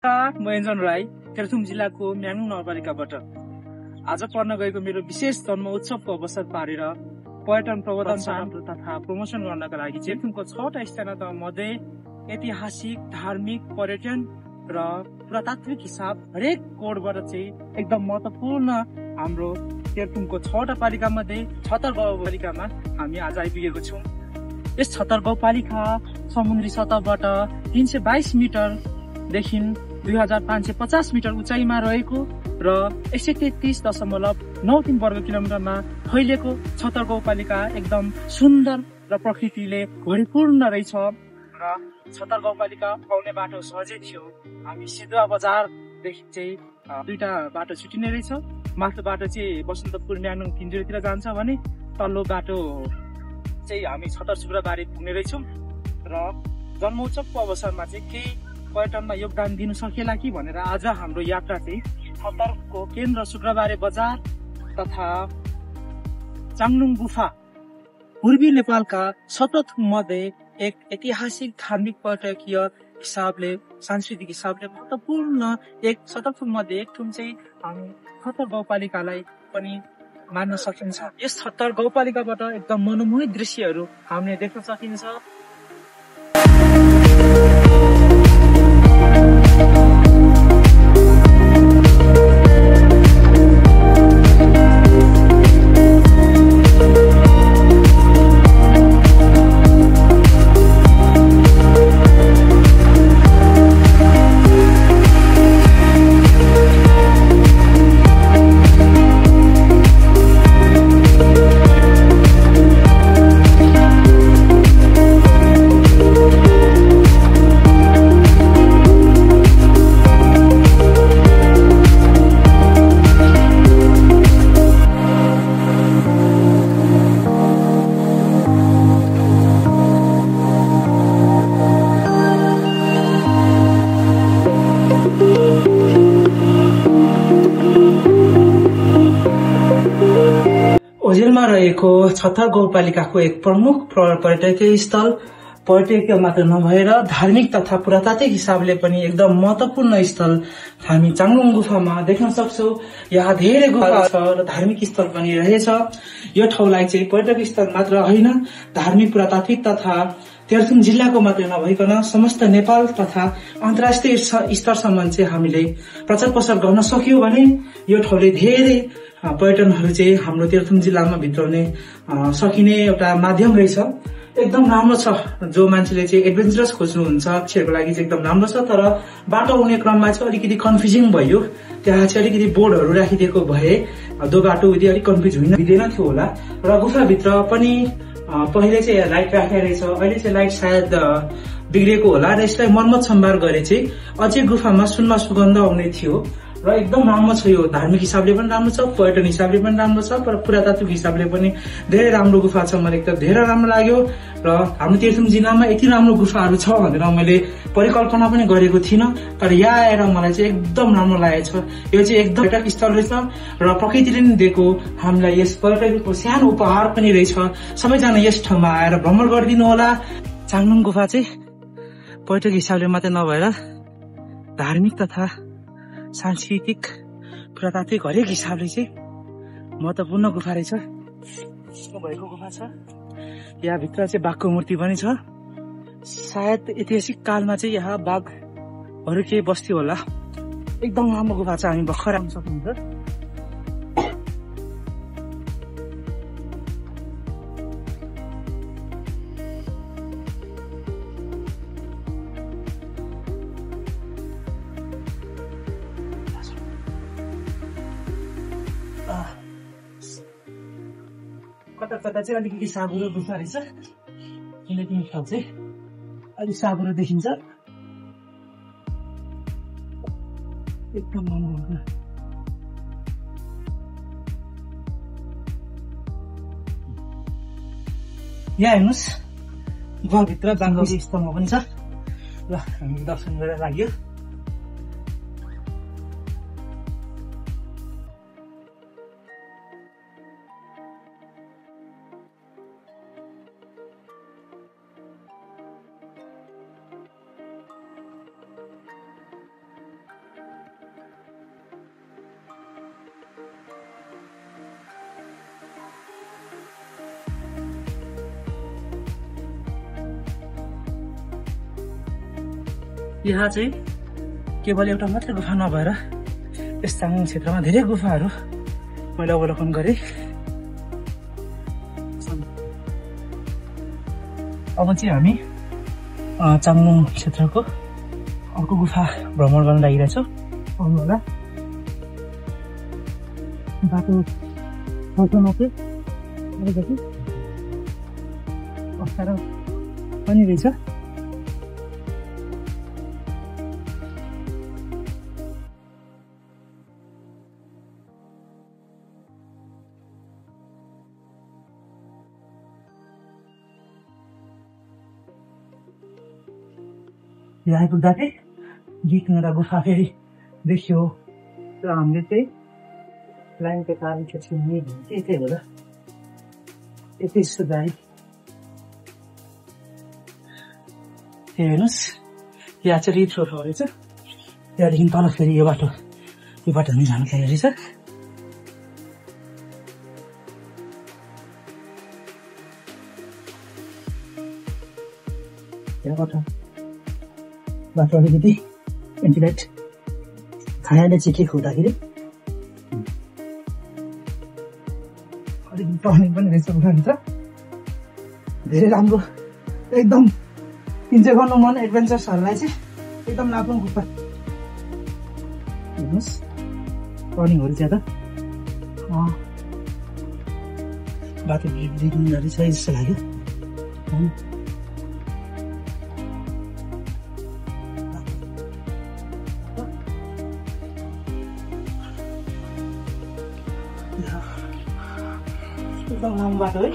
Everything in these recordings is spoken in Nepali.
म एन्जन राई तेह्रथुम जिल्लाको म्याङलुङ नगरपालिकाबाट आज पर्न गएको मेरो विशेष जन्म उत्सवको अवसर पारेर पर्यटन प्रवर्धन तथा प्रमोसन गर्नका लागि तेह्रथुमको 6वटा स्थान मध्ये ऐतिहासिक, धार्मिक, पर्यटन र पुरातात्विक हिसाब हरेक कोडबाट चाहिँ एकदम महत्त्वपूर्ण हाम्रो तेह्रथुमको 6वटा पालिका मध्ये छतर गाउँपालिकामा हामी आज आइपुगेको छौँ। यस छतर गाउँपालिका समुद्री सतहबाट 322 मिटरदेखि 2550 मिटर उचाइमा रहेको र 133.93 वर्ग किलोमिटरमा फैलिएको छतर गाउँपालिका एकदम सुन्दर र प्रकृतिले भरिपूर्ण रहेछ र छतर गाउँपालिका पाउने बाटो सहजै थियो। हामी सिधुवा बजारदेखि चाहिँ दुईटा बाटो छुटिने रहेछ। माथिल्लो बाटो चाहिँ बसन्तपुर म्याङलुङ पिन्जुरीतिर जान्छ भने तल्लो बाटो चाहिँ हामी छतर शुक्रबारी पुग्ने रहेछौँ र जन्मोत्सवको अवसरमा चाहिँ केही पर्यटनमा योगदान दिन सकेला कि भनेर आज हाम्रो यात्रा चाहिँ छतरको केन्द्र शुक्रबारे बजार तथा चाङलुङ गुफा पूर्वी नेपालका 17 मध्ये एक ऐतिहासिक, धार्मिक, पर्यटकीय हिसाबले, सांस्कृतिक हिसाबले महत्त्वपूर्ण एक 17 मध्ये एक ठाउँ चाहिँ हामी छतर गाउँपालिकालाई पनि मान्न सकिन्छ। यस छतर गाउँपालिकाबाट एकदम मनोमोही दृश्यहरू हामीले देख्न सकिन्छ। ओझेलमा रहेको छतर गाउँपालिकाको एक प्रमुख पर्यटकीय स्थल, पर्यटकीय मात्र नभएर धार्मिक तथा पुरातात्विक हिसाबले पनि एकदम महत्त्वपूर्ण स्थल हामी चाङलुङ गुफामा देख्न सक्छौं। यहाँ धेरै गुफा छ र धार्मिक स्थल पनि रहेछ। यो ठाउँलाई चाहिँ पर्यटकीय स्थल मात्र होइन, धार्मिक, पुरातात्विक तथा तेह्रथुम जिल्लाको मात्र नभइकन समस्त नेपाल तथा अन्तर्राष्ट्रिय स्तरसम्म चाहिँ हामीले प्रचार प्रसार गर्न सक्यौं भने यो ठाउँले धेरै पर्यटनहरू चाहिँ हाम्रो तेह्रथुम जिल्लामा भित्राउने सकिने एउटा माध्यम रहेछ। एकदम राम्रो छ। जो मान्छेले चाहिँ एडभेन्चरस खोज्नुहुन्छ त्यसको लागि चाहिँ एकदम राम्रो छ। तर बाटो आउने क्रममा चाहिँ अलिकति कन्फ्युजिङ भयो। त्यहाँ चाहिँ अलिकति बोर्डहरू राखिदिएको भए दो बाटो अलिक कन्फ्युज हुँदैन थियो होला। र गुफाभित्र पनि पहिले चाहिँ लाइट राखेको रहेछ, अहिले चाहिँ लाइट सायद बिग्रेको होला र यसलाई मर्मत सम्भार गरे चाहिँ अझै गुफामा सुनमा सुगन्ध आउने थियो र एकदम राम्रो छ। यो धार्मिक हिसाबले पनि राम्रो छ, पर्यटन हिसाबले पनि राम्रो छ, तर पुरातात्विक हिसाबले पनि धेरै राम्रो गुफा छ। मलाई एकदम धेरै राम्रो लाग्यो र हाम्रो तेह्रथुम जिल्लामा यति राम्रो गुफाहरू छ भनेर मैले परिकल्पना पनि गरेको थिइनँ, तर यहाँ आएर मलाई चाहिँ एकदम राम्रो लागेको छ। यो चाहिँ एकदम पर्यटक स्थल रहेछ र प्रकृतिले नै दिएको हामीलाई यस पर्यटकको सानो उपहार पनि रहेछ। सबैजना यस ठाउँमा आएर भ्रमण गरिदिनु होला। चाङलुङ गुफा चाहिँ पर्यटक हिसाबले मात्रै नभएर धार्मिक तथा सांस्कृतिक, पुरातात्विक हरेक हिसाबले चाहिँ महत्त्वपूर्ण गुफा रहेछ। भएको गुफा छ। यहाँभित्र चाहिँ बाघको मूर्ति पनि छ। सायद ऐतिहासिक कालमा चाहिँ यहाँ बाघहरू केही बस्थ्यो होला। एकदम राम्रो गुफा छ। हामी भर्खर आउन सक्नुहुन्छ। कता कता चाहिँ अलिकति साँघुरो गुफा रहेछ। किनकि ठाउँ चाहिँ अलिक साँघुरो देखिन्छ। एकदम राम्रो। यहाँ हेर्नुहोस्, गुफाभित्र गान्धी स्तम्भ पनि छ। ल हामी दर्शन गरेर लाग्यो। यहाँ चाहिँ केवल एउटा मात्रै गुफा नभएर यस चाङमुङ क्षेत्रमा धेरै गुफाहरू मैले अवलोकन गरेँ। अब चाहिँ हामी चाङमुङ क्षेत्रको अर्को गुफा भ्रमण गर्न लागिरहेछौँ। आउनु होला। बाटो छेउछाउमा चाहिँ अलिकति अप्ठ्यारो पनि रहेछ। यहाँ आइपुग्दा चाहिँ गिकनरा गुफा फेरि देखियो र हामीले चाहिँ लाइनको कारण छेउछाउ त्यही होला यति यस्तो गाई। हेर्नुहोस् यहाँ चाहिँ रिथ रोड रहेछ। त्यहाँदेखि तल फेरि यो बाटो हामी जानु लागि रहेछ। यहाँबाट बाटो अलिकति एन्टिलाइट खायाले चिकेको हुँदाखेरि अलिकति टर्निङ पनि रहेछ गुफाभित्र। धेरै राम्रो एकदम इन्जोय गर्नु मन एडभेन्चर्सहरूलाई चाहिँ एकदम राम्रो गुफा। हेर्नुहोस् टर्निङहरू ज्यादा बाटो बिग्रिँदो रहेछ जस्तो लाग्यो। एकदम लामो बाटो है।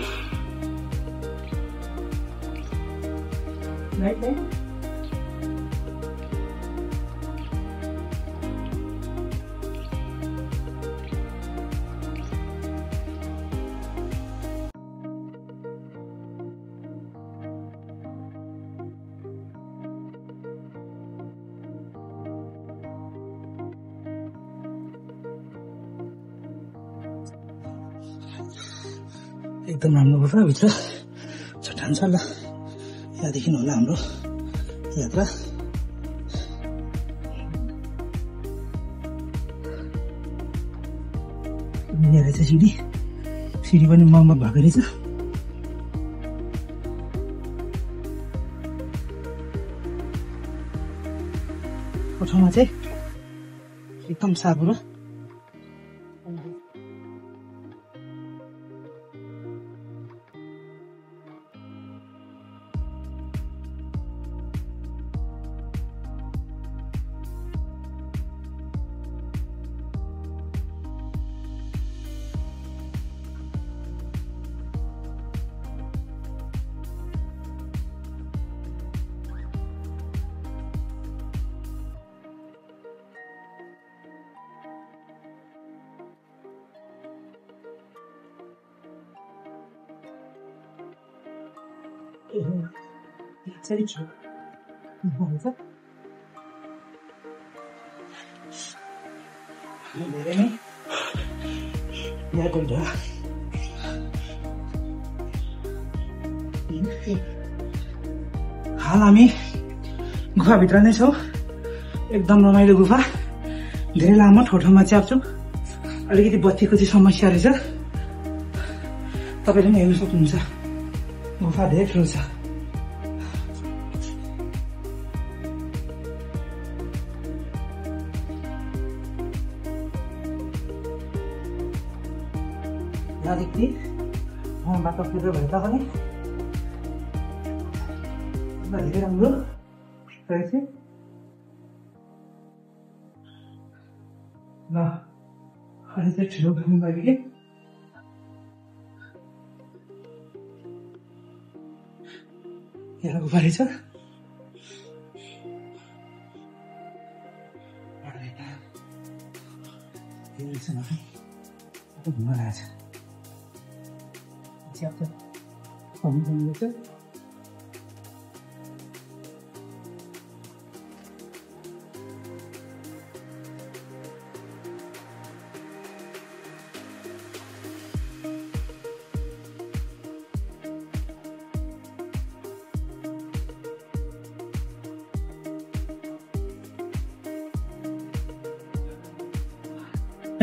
एकदम राम्रो गुफा भित्र चट्टान छ ल। यहाँदेखि होला हाम्रो यात्रा। यहाँ रहेछ सिडी पनि मर्मत भएको रहेछ। कोठामा चाहिँ एकदम साबु र चाहिँ धेरै नै यादहरू हाल हामी गुफाभित्र नै छौँ। एकदम रमाइलो गुफा, धेरै लामो ठोठोमा च्याप्छु। अलिकति बत्तीको चाहिँ समस्या रहेछ। तपाईँले पनि हेर्नु सक्नुहुन्छ गुफा धेरै ठुलो छ। यहाँदेखि बाटो फेर भए तापनि धेरै राम्रो रहेछ। ल अहिले चाहिँ ठुलो घुम्नु लागि यहाँ गुफा रहेछ। घुम्न लागेको छ। Chapter later.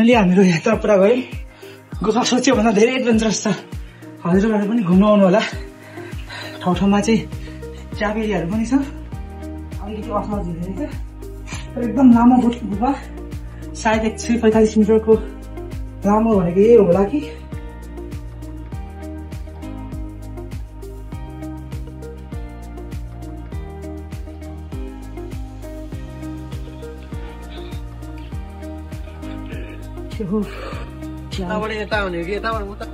अहिले हामीहरू यात्रा पुरा गयौँ। गुफा सोच्यो भन्दा धेरै एडभेन्चरस छ। हजुरहरू पनि घुम्नु आउनु होला। ठाउँ ठाउँमा चाहिँ चाबेरीहरू पनि छ। अलिकति असहज हुँदैन तर एकदम लामो गुफा, सायद 145 मिटरको लामो भनेको यही होला कि। यताबाट यता हुने कि यताबाट उता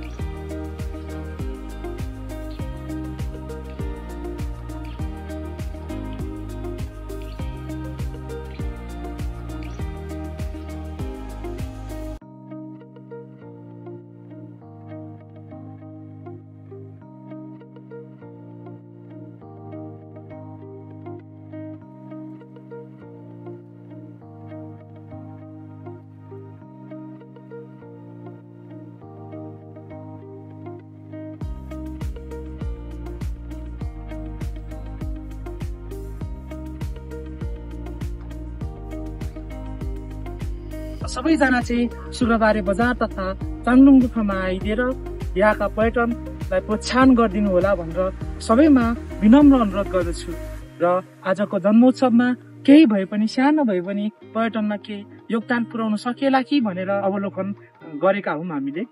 सबैजना चाहिँ शुक्रबारे बजार तथा चाङलुङ गुफामा आइदिएर यहाँका पर्यटनलाई प्रोत्साहन गरिदिनु होला भनेर सबैमा विनम्र अनुरोध गर्दछु। र आजको जन्मोत्सवमा केही भए पनि सानो भए पनि पर्यटनमा केही योगदान पुर्याउन सकिएला कि भनेर अवलोकन गरेका हौं हामीले।